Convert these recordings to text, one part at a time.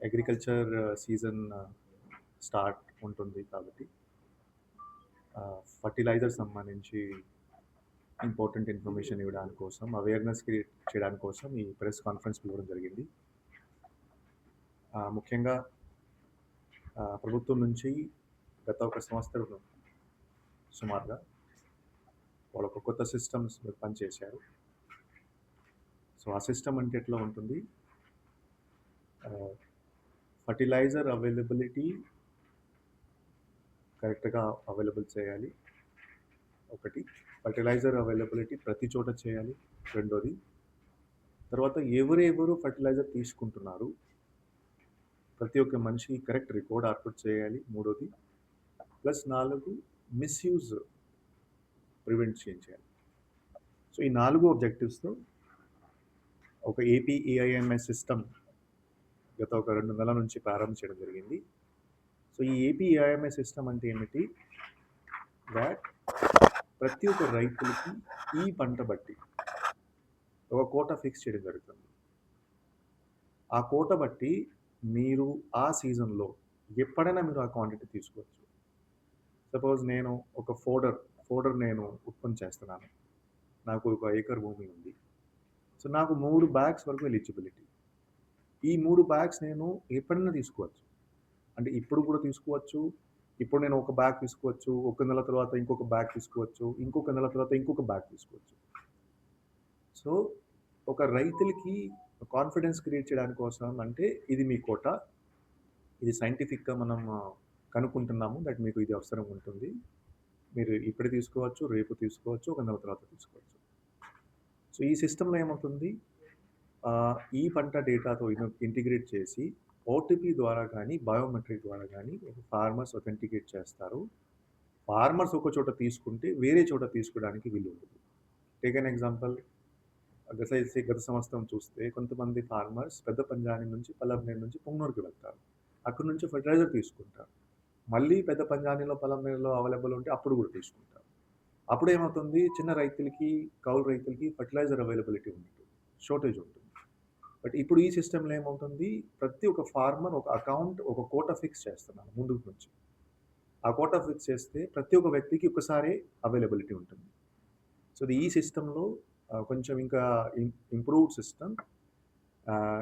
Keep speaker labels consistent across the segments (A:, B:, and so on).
A: Agriculture season start ఉంటుంది కాబట్టి fertiliser సంబంధించి ఇంపార్టెంట్ ఇన్ఫర్మేషన్ ఇవ్వడానికి కోసం, అవేర్నెస్ క్రియేట్ చేయడానికి కోసం ఈ ప్రెస్ కాన్ఫరెన్స్ పిలవడం జరిగింది. ముఖ్యంగా ప్రభుత్వం నుంచి గత ఒక సంవత్సరం సుమారుగా వాళ్ళు ఒక కొత్త సిస్టమ్స్ పనిచేశారు. సో ఆ సిస్టమ్ అంటే ఎట్లా ఉంటుంది, ఫర్టిలైజర్ అవైలబిలిటీ కరెక్ట్గా అవైలబుల్ చేయాలి. ఒకటి, ఫర్టిలైజర్ అవైలబిలిటీ ప్రతి చోట చేయాలి. రెండోది, తర్వాత ఎవరెవరు ఫర్టిలైజర్ తీసుకుంటున్నారు ప్రతి ఒక్క మనిషి కరెక్ట్ రికార్డ్ అవుట్పుట్ చేయాలి. మూడోది, ప్లస్ 4 మిస్యూజ్ ప్రివెంట్ చేయాలి. సో ఈ 4 ఆబ్జెక్టివ్స్తో ఒక ఏపీ ఏఐఎంఎస్ సిస్టమ్ గత ఒక 2 నెలల నుంచి ప్రారంభించడం జరిగింది. సో ఈ ఏపీ ఏఐఎంఎస్ సిస్టమ్ అంటే ఏమిటి, దాట్ ప్రతి ఒక్క రైతులకి ఈ పంట బట్టి ఒక కోటా ఫిక్స్ చేయడం జరుగుతుంది. ఆ కోట బట్టి మీరు ఆ సీజన్లో ఎప్పుడైనా మీరు ఆ క్వాంటిటీ తీసుకోవచ్చు. సపోజ్ నేను ఒక ఫోడర్ నేను ఉత్పత్తి చేస్తున్నాను, నాకు ఒక ఏకర్ భూమి ఉంది. సో నాకు 3 బ్యాగ్స్ వరకు ఎలిజిబిలిటీ. ఈ 3 బ్యాగ్స్ నేను ఎప్పుడైనా తీసుకోవచ్చు. అంటే ఇప్పుడు కూడా తీసుకోవచ్చు. ఇప్పుడు నేను ఒక బ్యాగ్ తీసుకోవచ్చు, ఒక నెల తర్వాత ఇంకొక బ్యాగ్ తీసుకోవచ్చు, ఇంకొక నెల తర్వాత ఇంకొక బ్యాగ్ తీసుకోవచ్చు. సో ఒక రైతులకి కాన్ఫిడెన్స్ క్రియేట్ చేయడానికి కోసం అంటే ఇది మీ కోట, ఇది సైంటిఫిక్గా మనం కనుక్కుంటున్నాము దట్ మీకు ఇది అవసరం ఉంటుంది, మీరు ఇప్పుడు తీసుకోవచ్చు, రేపు తీసుకోవచ్చు, ఒక నెల తర్వాత తీసుకోవచ్చు. సో ఈ సిస్టంలో ఏమవుతుంది, ఈ పంట డేటాతో ఇంటిగ్రేట్ చేసి ఓటీపీ ద్వారా కానీ బయోమెట్రిక్ ద్వారా కానీ ఫార్మర్స్ ఒథెంటికేట్ చేస్తారు. ఫార్మర్స్ ఒక చోట తీసుకుంటే వేరే చోట తీసుకోవడానికి వీలు ఉండదు. టేక్ అన్ ఎగ్జాంపుల్, గత సంవత్సరం చూస్తే కొంతమంది ఫార్మర్స్ పెద్ద పంజాని నుంచి, పల్లెమనేరు నుంచి పొంగనూరుకి వెళ్తారు, అక్కడ నుంచి ఫర్టిలైజర్ తీసుకుంటారు. మళ్ళీ పెద్ద పంజానీలో, పల్లెమనేరులో అవైలబుల్ ఉంటే అప్పుడు కూడా తీసుకుంటారు. అప్పుడు ఏమవుతుంది, చిన్న రైతులకి, కౌలు రైతులకి ఫర్టిలైజర్ అవైలబిలిటీ ఉండదు, షార్టేజ్ ఉంటుంది. బట్ ఇప్పుడు ఈ సిస్టంలో ఏమవుతుంది, ప్రతి ఒక్క ఫార్మర్ ఒక అకౌంట్, ఒక కోటా ఫిక్స్ చేస్తున్నాను ముందు నుంచి. ఆ కోటా ఫిక్స్ చేస్తే ప్రతి ఒక్క వ్యక్తికి ఒకసారి అవైలబిలిటీ ఉంటుంది. సో ఈ సిస్టంలో కొంచెం ఇంకా ఇంప్రూవ్డ్ సిస్టమ్.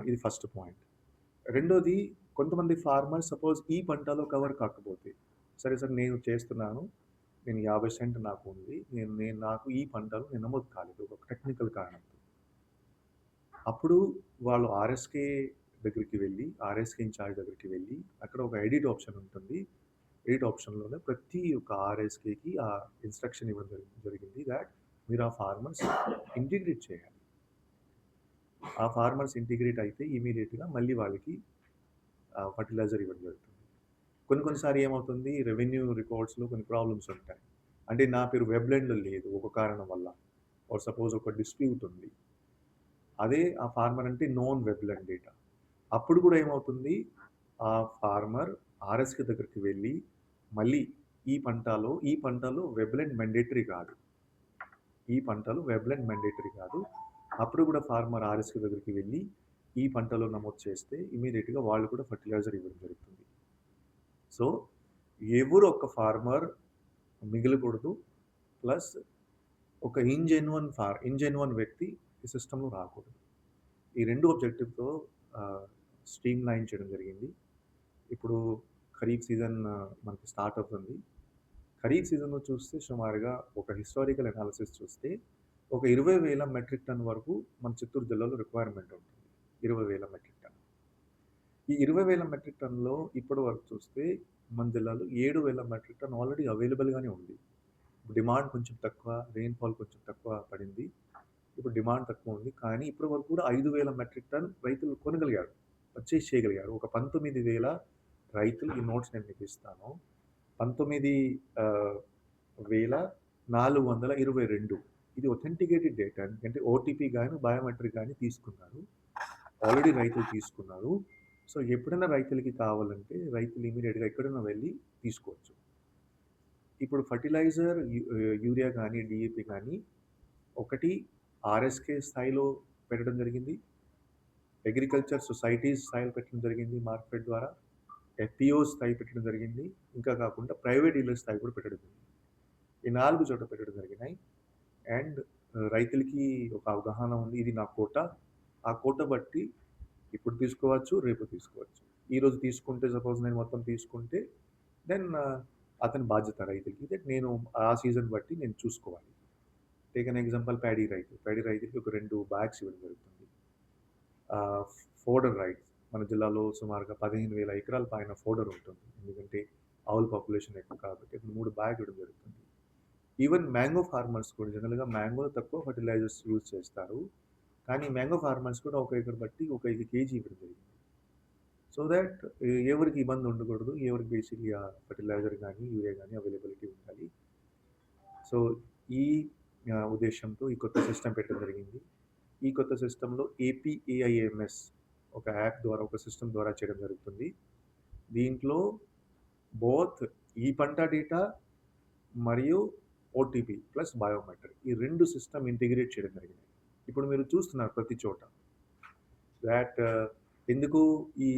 A: ఇది ఫస్ట్ పాయింట్. రెండోది, కొంతమంది ఫార్మర్స్ సపోజ్ ఈ పంటలో కవర్ కాకపోతే, సరే సార్ నేను చేస్తున్నాను, నేను 50 సెంట్ నాకు ఉంది, నాకు ఈ పంటలో నేను నమోదు కాలేదు ఒక టెక్నికల్ కారణంతో. అప్పుడు వాళ్ళు ఆర్ఎస్కే దగ్గరికి వెళ్ళి, ఆర్ఎస్కే ఇన్ఛార్జ్ దగ్గరికి వెళ్ళి, అక్కడ ఒక ఎడిట్ ఆప్షన్ ఉంటుంది. ఎడిట్ ఆప్షన్లోనే ప్రతి ఒక్క ఆర్ఎస్కేకి ఆ ఇన్స్ట్రక్షన్ ఇవ్వడం జరిగింది దాట్ మీరు ఆ ఫార్మర్స్ ఇంటిగ్రేట్ చేయాలి. ఆ ఫార్మర్స్ ఇంటిగ్రేట్ అయితే ఇమీడియట్గా మళ్ళీ వాళ్ళకి ఫర్టిలైజర్ ఇవ్వడం జరుగుతుంది. కొన్నిసారి ఏమవుతుంది, రెవెన్యూ రికార్డ్స్లో కొన్ని ప్రాబ్లమ్స్ ఉంటాయి. అంటే నా పేరు వెబ్లైన్లో లేదు ఒక కారణం వల్ల, ఆర్ సపోజ్ ఒక డిస్ప్యూట్ ఉంది, అదే ఆ ఫార్మర్ అంటే నాన్ వెబ్లైన్ డేటా. అప్పుడు కూడా ఏమవుతుంది, ఆ ఫార్మర్ ఆర్ఎస్కే దగ్గరికి వెళ్ళి మళ్ళీ ఈ పంటలో వెబ్లైన్ మ్యాండేటరీ కాదు, ఈ పంటలో వెబ్లైన్ మ్యాండేటరీ కాదు. అప్పుడు కూడా ఫార్మర్ ఆర్ఎస్కే దగ్గరికి వెళ్ళి ఈ పంటలో నమోదు చేస్తే ఇమీడియట్గా వాళ్ళు కూడా ఫర్టిలైజర్ ఇవ్వడం జరుగుతుంది. సో ఎవరు ఒక ఫార్మర్ మిగలకూడదు, ప్లస్ ఒక ఇన్జెన్యున్ వ్యక్తి ఈ సిస్టంలో రాకూడదు. ఈ 2 ఆబ్జెక్టివ్తో స్ట్రీమ్ లైన్ చేయడం జరిగింది. ఇప్పుడు ఖరీఫ్ సీజన్ మనకి స్టార్ట్ అవుతుంది. ఖరీఫ్ సీజన్లో చూస్తే సుమారుగా ఒక హిస్టారికల్ అనాలిసిస్ చూస్తే ఒక 20,000 మెట్రిక్ టన్ వరకు మన చిత్తూరు జిల్లాలో రిక్వైర్మెంట్ ఉంటుంది. 20,000 మెట్రిక్ టన్. ఈ 20,000 మెట్రిక్ టన్లో ఇప్పటి వరకు చూస్తే మన జిల్లాలో 7,000 మెట్రిక్ టన్ ఆల్రెడీ అవైలబుల్గానే ఉంది. డిమాండ్ కొంచెం తక్కువ, రెయిన్ఫాల్ కొంచెం తక్కువ పడింది, ఇప్పుడు డిమాండ్ తక్కువ ఉంది. కానీ ఇప్పటి వరకు కూడా 5,000 మెట్రిక్ టన్ రైతులు కొనగలిగారు, పర్చేస్ చేయగలిగారు. ఒక 19,000 రైతులు, ఈ నోట్స్ నేను మీకు ఇస్తాను, 19,422 ఇది ఒథెంటికేటెడ్ డేటా. ఎందుకంటే ఓటీపీ కానీ బయోమెట్రిక్ కానీ తీసుకున్నారు, ఆల్రెడీ రైతులు తీసుకున్నారు. సో ఎప్పుడైనా రైతులకి కావాలంటే రైతులు ఇమీడియట్గా ఎక్కడైనా వెళ్ళి తీసుకోవచ్చు. ఇప్పుడు ఫర్టిలైజర్, యూరియా కానీ, డిఏపి కానీ ఒకటి ఆర్ఎస్కే స్థాయిలో పెట్టడం జరిగింది, అగ్రికల్చర్ సొసైటీస్ స్థాయిలో పెట్టడం జరిగింది మార్కెట్ ద్వారా. ఎఫ్‌పిఓస్ స్థాయి పెట్టడం జరిగింది. ఇంకా కాకుండా ప్రైవేట్ డీలర్స్ స్థాయి కూడా పెట్టడం జరిగింది. ఈ 4 చోట్ల పెట్టడం జరిగినాయి. అండ్ రైతులకి ఒక అవగాహన ఉంది. ఇది నా కోట. ఆ కోట బట్టి ఇప్పుడు తీసుకోవచ్చు, రేపు తీసుకోవచ్చు. ఈరోజు తీసుకుంటే సపోజ్ నేను మొత్తం తీసుకుంటే దెన్ అతని బాధ్యత రైతులకి. దట్ నేను ఆ సీజన్ బట్టి నేను చూసుకోవాలి. టేక్ ఎన్ ఎగ్జాంపుల్ ప్యాడీ రైతు. ప్యాడీ రైతులకి ఒక 2 బ్యాగ్స్ ఇవ్వడం జరుగుతుంది. ఆహ్, ఫోడర్ రైట్స్ మన జిల్లాలో సుమారుగా 15,000 ఎకరాల పైన ఫోడర్ ఉంటుంది. ఎందుకంటే ఆవుల పాపులేషన్ ఎక్కువ కాబట్టి 3 బ్యాగ్ ఇవ్వడం జరుగుతుంది. ఈవెన్ మ్యాంగో ఫార్మర్స్ కూడా జనరల్‌గా మ్యాంగోలో తక్కువ ఫెర్టిలైజర్స్ యూజ్ చేస్తారు. కానీ మ్యాంగో ఫార్మర్స్ కూడా ఒక ఎకర్ బట్టి ఒక 5 కేజీ ఇవ్వడం జరిగింది. సో థట్ ఎవరికి ఇబ్బంది ఉండకూడదు. ఎవరికి బేసిక్‌లీ ఆ ఫెర్టిలైజర్ గానీ, యూరియా గానీ అవైలబిలిటీ ఉండాలి. సో ఈ ఉద్దేశ్యంతో ఈ కొత్త సిస్టమ్ పెట్టడం జరిగింది. ఈ కొత్త సిస్టమ్‌లో ఏపీఏఐఎంఎస్ ఒక యాప్ ద్వారా, ఒక సిస్టమ్ ద్వారా చేయడం జరుగుతుంది. దీంట్లో బోత్ ఈ పంట డేటా మరియు ఓటీపీ ప్లస్ బయోమెట్రిక్ ఈ 2 సిస్టమ్ ఇంటిగ్రేట్ చేయడం జరిగింది. ఇప్పుడు మీరు చూస్తున్నారు ప్రతి చోట. దాట్ ఎందుకు ఈ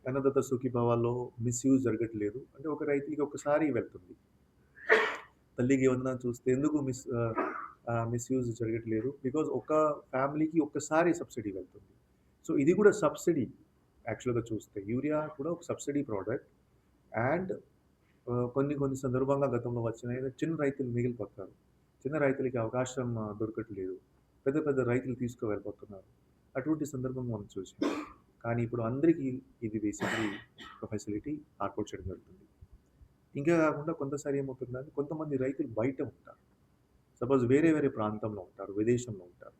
A: అన్నదాత సుఖీభవలో మిస్‌యూజ్ జరగట్లేదు. అంటే ఒక రైతుకి ఒకసారి వెళ్తుంది. తల్లికి వందనం చూస్తే ఎందుకు మిస్‌యూజ్ జరగట్లేదు. బికాజ్ ఒక ఫ్యామిలీకి ఒక్కసారి సబ్సిడీ వెళ్తుంది. సో ఇది కూడా సబ్సిడీ యాక్చువల్‌గా చూస్తే. యూరియా కూడా ఒక సబ్సిడీ ప్రోడక్ట్. అండ్ కొన్ని సందర్భంగా గతంలో వచ్చినాయి. చిన్న రైతులు మిగిలిపోతారు. చిన్న రైతులకి అవకాశం దొరకట్లేదు. పెద్ద పెద్ద రైతులు తీసుకువెళ్ళిపోతున్నారు. అటువంటి సందర్భం మనం చూసాం. కానీ ఇప్పుడు అందరికీ ఇది బేసిక్‌లీ ఒక ఫెసిలిటీ ఏర్పాటు చేయడం జరుగుతుంది. ఇంకా కాకుండా కొంతసారి ఏమవుతుందంటే కొంతమంది రైతులు బయట ఉంటారు. సపోజ్ వేరే వేరే ప్రాంతంలో ఉంటారు. విదేశంలో ఉంటారు.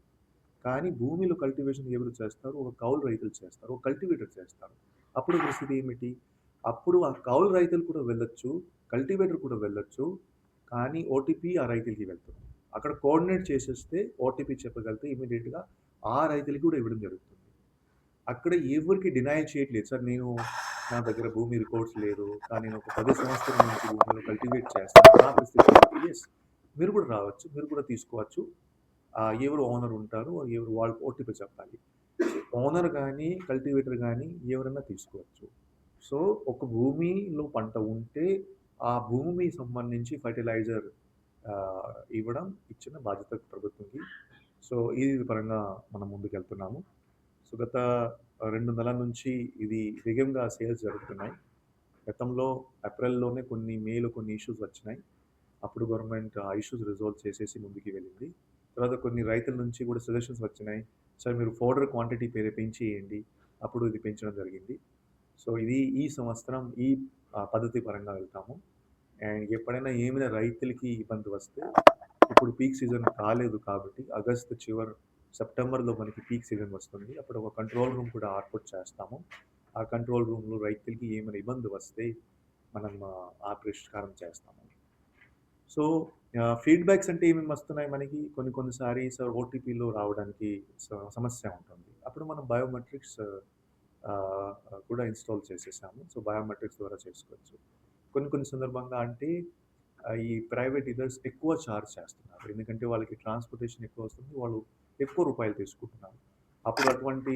A: కానీ భూమిలో కల్టివేషన్ ఎవరు చేస్తారు? ఒక కౌలు రైతులు చేస్తారు. ఒక కల్టివేటర్ చేస్తారు. అప్పుడు పరిస్థితి ఏమిటి? అప్పుడు ఆ కౌలు రైతులు కూడా వెళ్ళొచ్చు. కల్టివేటర్ కూడా వెళ్ళొచ్చు. కానీ ఓటీపీ ఆ రైతులకి వెళ్తుంది. అక్కడ కోఆర్డినేట్ చేసేస్తే ఓటీపీ చెప్పగలిగితే ఇమ్మీడియేట్‌గా ఆ రైతులకి కూడా ఇవ్వడం జరుగుతుంది. అక్కడ ఎవరికీ డినై చేయట్లేదు. సార్ నేను నా దగ్గర భూమి రికార్డ్స్ లేదు. కానీ నేను ఒక 10 సంవత్సరాల నుంచి భూమిలో కల్టివేట్ చేస్తాను. నా పరిస్థితి ఏంటి? యెస్. మీరు కూడా రావచ్చు. మీరు కూడా తీసుకోవచ్చు. ఎవరు ఓనర్ ఉంటారో ఎవరు వాళ్ళకి ఓటీపీ చెప్పాలి. ఓనర్ గానీ, కల్టివేటర్ గానీ ఎవరైనా తీసుకోవచ్చు. సో, ఒక భూమిలో పంట ఉంటే ఆ భూమికి సంబంధించి ఫెర్టిలైజర్ ఇచ్చిన బాధ్యత ప్రభుత్వంకి. సో, ఈ పరంగా మనం ముందుకెళ్తున్నాము. సో, గత 2 నెలల నుంచి ఇది వేగంగా సేల్స్ జరుగుతున్నాయి. గతంలో ఏప్రిల్‌లోనే మేలో కొన్ని ఇష్యూస్ వచ్చినాయి. అప్పుడు గవర్నమెంట్ ఆ ఇష్యూస్ రిజాల్వ్ చేసేసి ముందుకు వెళ్ళింది. తర్వాత కొన్ని రైతుల నుంచి కూడా సజెషన్స్ వచ్చినాయి. సార్ మీరు ఫోడర్ క్వాంటిటీ పెంచేయండి. అప్పుడు ఇది పెంచడం జరిగింది. సో, ఇది ఈ సంవత్సరం ఈ పద్ధతి పరంగా వెళ్తాము. అండ్ ఎప్పుడైనా ఏమైనా రైతులకి ఇబ్బంది వస్తే ఇప్పుడు పీక్ సీజన్ కాలేదు కాబట్టి ఆగస్టు సెప్టెంబర్‌లో మనకి పీక్ సీజన్ వస్తుంది. అప్పుడు ఒక కంట్రోల్ రూమ్ కూడా ఏర్పాటు చేస్తాము. ఆ కంట్రోల్ రూమ్‌లో రైతులకి ఏమైనా ఇబ్బంది వస్తే మనం ఆ పరిష్కారం చేస్తాము. సో, ఫీడ్‌బ్యాక్స్ అంటే ఏమేమి వస్తున్నాయి మనకి కొన్ని సారి ఓటీపీలో రావడానికి సమస్య ఉంటుంది. అప్పుడు మనం బయోమెట్రిక్స్ ఆహ్, కూడా ఇన్‌స్టాల్ చేసేసాము. సో, బయోమెట్రిక్స్ ద్వారా చేసుకోవచ్చు. కొన్ని సందర్భంగా అంటే ఈ ప్రైవేట్ డీలర్స్ ఎక్కువ చార్జ్ చేస్తున్నారు. ఎందుకంటే వాళ్ళకి ట్రాన్స్‌పోర్టేషన్ ఎక్కువ వస్తుంది. వాళ్ళు ఎక్కువ రూపాయలు తీసుకుంటున్నారు. అప్పుడు అటువంటి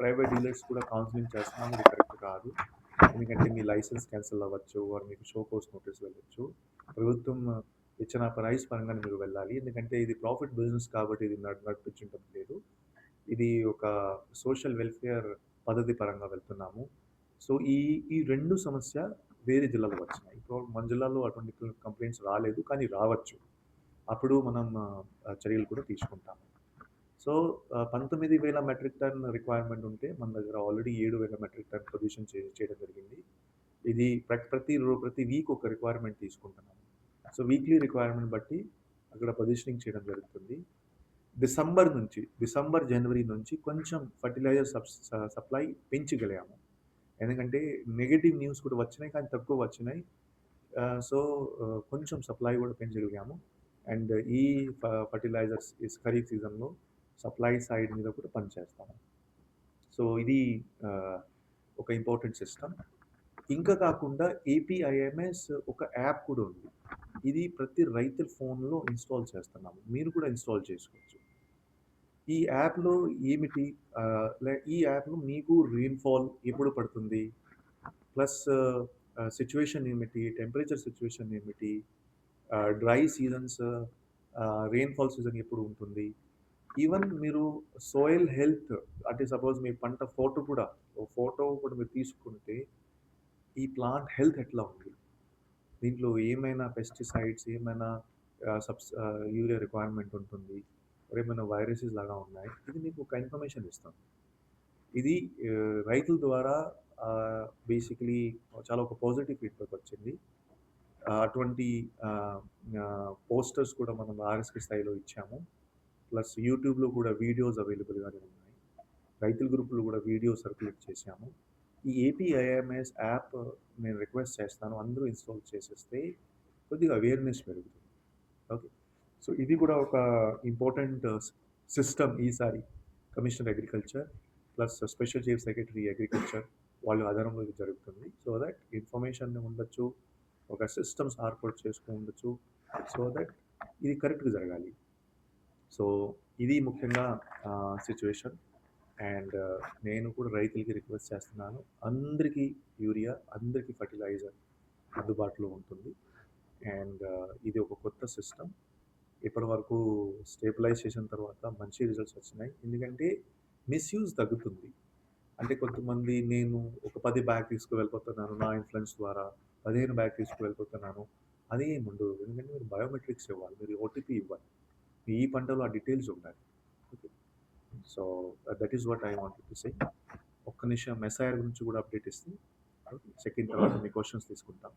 A: ప్రైవేట్ డీలర్స్ కూడా కౌన్సెలింగ్ చేస్తున్నాము. ఇది కరెక్ట్ కాదు. ఎందుకంటే మీ లైసెన్స్ క్యాన్సిల్ అవ్వచ్చు. ఆర్ మీకు షో కాజ్ నోటీస్ వెళ్ళొచ్చు. ప్రభుత్వం ఇచ్చిన ప్రైస్ పరంగానే మీరు వెళ్ళాలి. ఎందుకంటే ఇది ప్రాఫిట్ బిజినెస్ కాబట్టి ఇది నడిపించటం లేదు. ఇది ఒక సోషల్ వెల్‌ఫేర్ పద్ధతి పరంగా వెళ్తున్నాము. సో, ఈ 2 సమస్య వేరే జిల్లాలో వచ్చినాయి. ఇప్పుడు మన జిల్లాలో అటువంటి కంప్లెయింట్స్ రాలేదు. కానీ రావచ్చు. అప్పుడు మనం చర్యలు కూడా తీసుకుంటాము. సో, 19,000 మెట్రిక్ టన్ రిక్వైర్మెంట్ ఉంటే మన దగ్గర ఆల్రెడీ 7,000 మెట్రిక్ టన్ పొజిషన్ చేయడం జరిగింది. ఇది ప్రతి వీక్ ఒక రిక్వైర్మెంట్ తీసుకుంటున్నాము. సో, వీక్లీ రిక్వైర్మెంట్ బట్టి అక్కడ పొజిషనింగ్ చేయడం జరుగుతుంది. జనవరి నుంచి కొంచెం ఫెర్టిలైజర్ సప్లై పెంచగలిగాము. ఎందుకంటే నెగెటివ్ న్యూస్ కూడా వచ్చినాయి. కానీ తక్కువ వచ్చినాయి. సో, కొంచెం సప్లై కూడా పెంచగలిగాము. అండ్ ఈ ఫెర్టిలైజర్స్ ఖరీఫ్ సీజన్‌లో సప్లై సైడ్ మీద కూడా పనిచేస్తాము. సో, ఇది ఒక ఇంపార్టెంట్ సిస్టమ్. ఇంకా కాకుండా ఏపీఐఎంఎస్ ఒక యాప్ కూడా ఉంది. ఇది ప్రతి రైతుల ఫోన్‌లో ఇన్‌స్టాల్ చేస్తున్నాము. మీరు కూడా ఇన్‌స్టాల్ చేసుకోవచ్చు. ఈ యాప్‌లో ఏమిటి ఈ యాప్‌లో మీకు రెయిన్‌ఫాల్ ఎప్పుడు పడుతుంది? ప్లస్ సిట్యుయేషన్ ఏమిటి? టెంపరేచర్ సిట్యుయేషన్ ఏమిటి? డ్రై సీజన్స్ రెయిన్‌ఫాల్ సీజన్ ఎప్పుడు ఉంటుంది? ఈవెన్ మీరు సాయిల్ హెల్త్ అంటే సపోజ్ మీ పంట ఫోటో కూడా ఫోటో కూడా మీరు తీసుకుంటే ఈ ప్లాంట్ హెల్త్ ఎట్లా ఉంది? దీంట్లో ఏమైనా పెస్టిసైడ్స్ ఏమైనా యూరియా రిక్వైర్మెంట్ ఉంటుంది. ఏమైనా వైరసెస్ లాగా ఉన్నాయి. ఇది మీకు ఒక ఇన్ఫర్మేషన్ ఇస్తుంది. ఇది రైతుల ద్వారా బేసికలీ చాలా ఒక పాజిటివ్ ఫీడ్‌బ్యాక్ వచ్చింది. అటువంటి పోస్టర్స్ కూడా మనం ఆర్ఎస్‌పీ స్థాయిలో ఇచ్చాము. ప్లస్ యూట్యూబ్‌లో కూడా వీడియోస్ అవైలబుల్‌గానే ఉన్నాయి. రైతుల గ్రూప్‌లో కూడా వీడియో సర్క్యులేట్ చేశాము. ఈ ఏపీఐఎంఎస్ యాప్ నేను రిక్వెస్ట్ చేస్తాను. అందరూ ఇన్‌స్టాల్ చేసేస్తే కొద్దిగా అవేర్‌నెస్ పెరుగుతుంది. ఓకే. సో, ఇది కూడా ఒక ఇంపార్టెంట్ సిస్టమ్ ఈసారి commissioner agriculture plus special chief secretary agriculture వాళ్ళ ఆధారంలో ఇది జరుగుతుంది. సో దట్ ఇన్ఫర్మేషన్ ఉండొచ్చు. ఒక సిస్టమ్స్ ఏర్పాటు చేసుకొని ఉండొచ్చు. సో దట్ ఇది కరెక్ట్‌గా జరగాలి. సో, ఇది ముఖ్యంగా సిట్యుయేషన్. అండ్ నేను కూడా రైతులకి రిక్వెస్ట్ చేస్తున్నాను. అందరికీ యూరియా, అందరికీ ఫెర్టిలైజర్ అందుబాటులో ఉంటుంది. అండ్ ఇది ఒక కొత్త సిస్టమ్. ఇప్పటివరకు స్టేబిలైజ్ చేసిన తర్వాత మంచి రిజల్ట్స్ వచ్చినాయి. ఎందుకంటే మిస్‌యూజ్ తగ్గుతుంది. అంటే కొంతమంది నేను ఒక 10 బ్యాగ్ తీసుకువెళ్ళిపోతున్నాను నా ఇన్‌ఫ్లుయెన్స్ ద్వారా. 15 బ్యాగ్ తీసుకువెళ్ళిపోతున్నాను. అదేముండదు. ఎందుకంటే మీరు బయోమెట్రిక్స్ ఇవ్వాలి. మీరు ఓటీపీ ఇవ్వాలి. ఈ పంటలో ఆ డీటెయిల్స్ ఉండాలి. Okay. So, that is what I wanted to say. ఒక్క నిమిషం ఎస్ఐఆర్ గురించి కూడా అప్డేట్ ఇస్తే ఓకే. సెకండ్ తర్వాత మీ క్వెషన్స్ తీసుకుంటాం.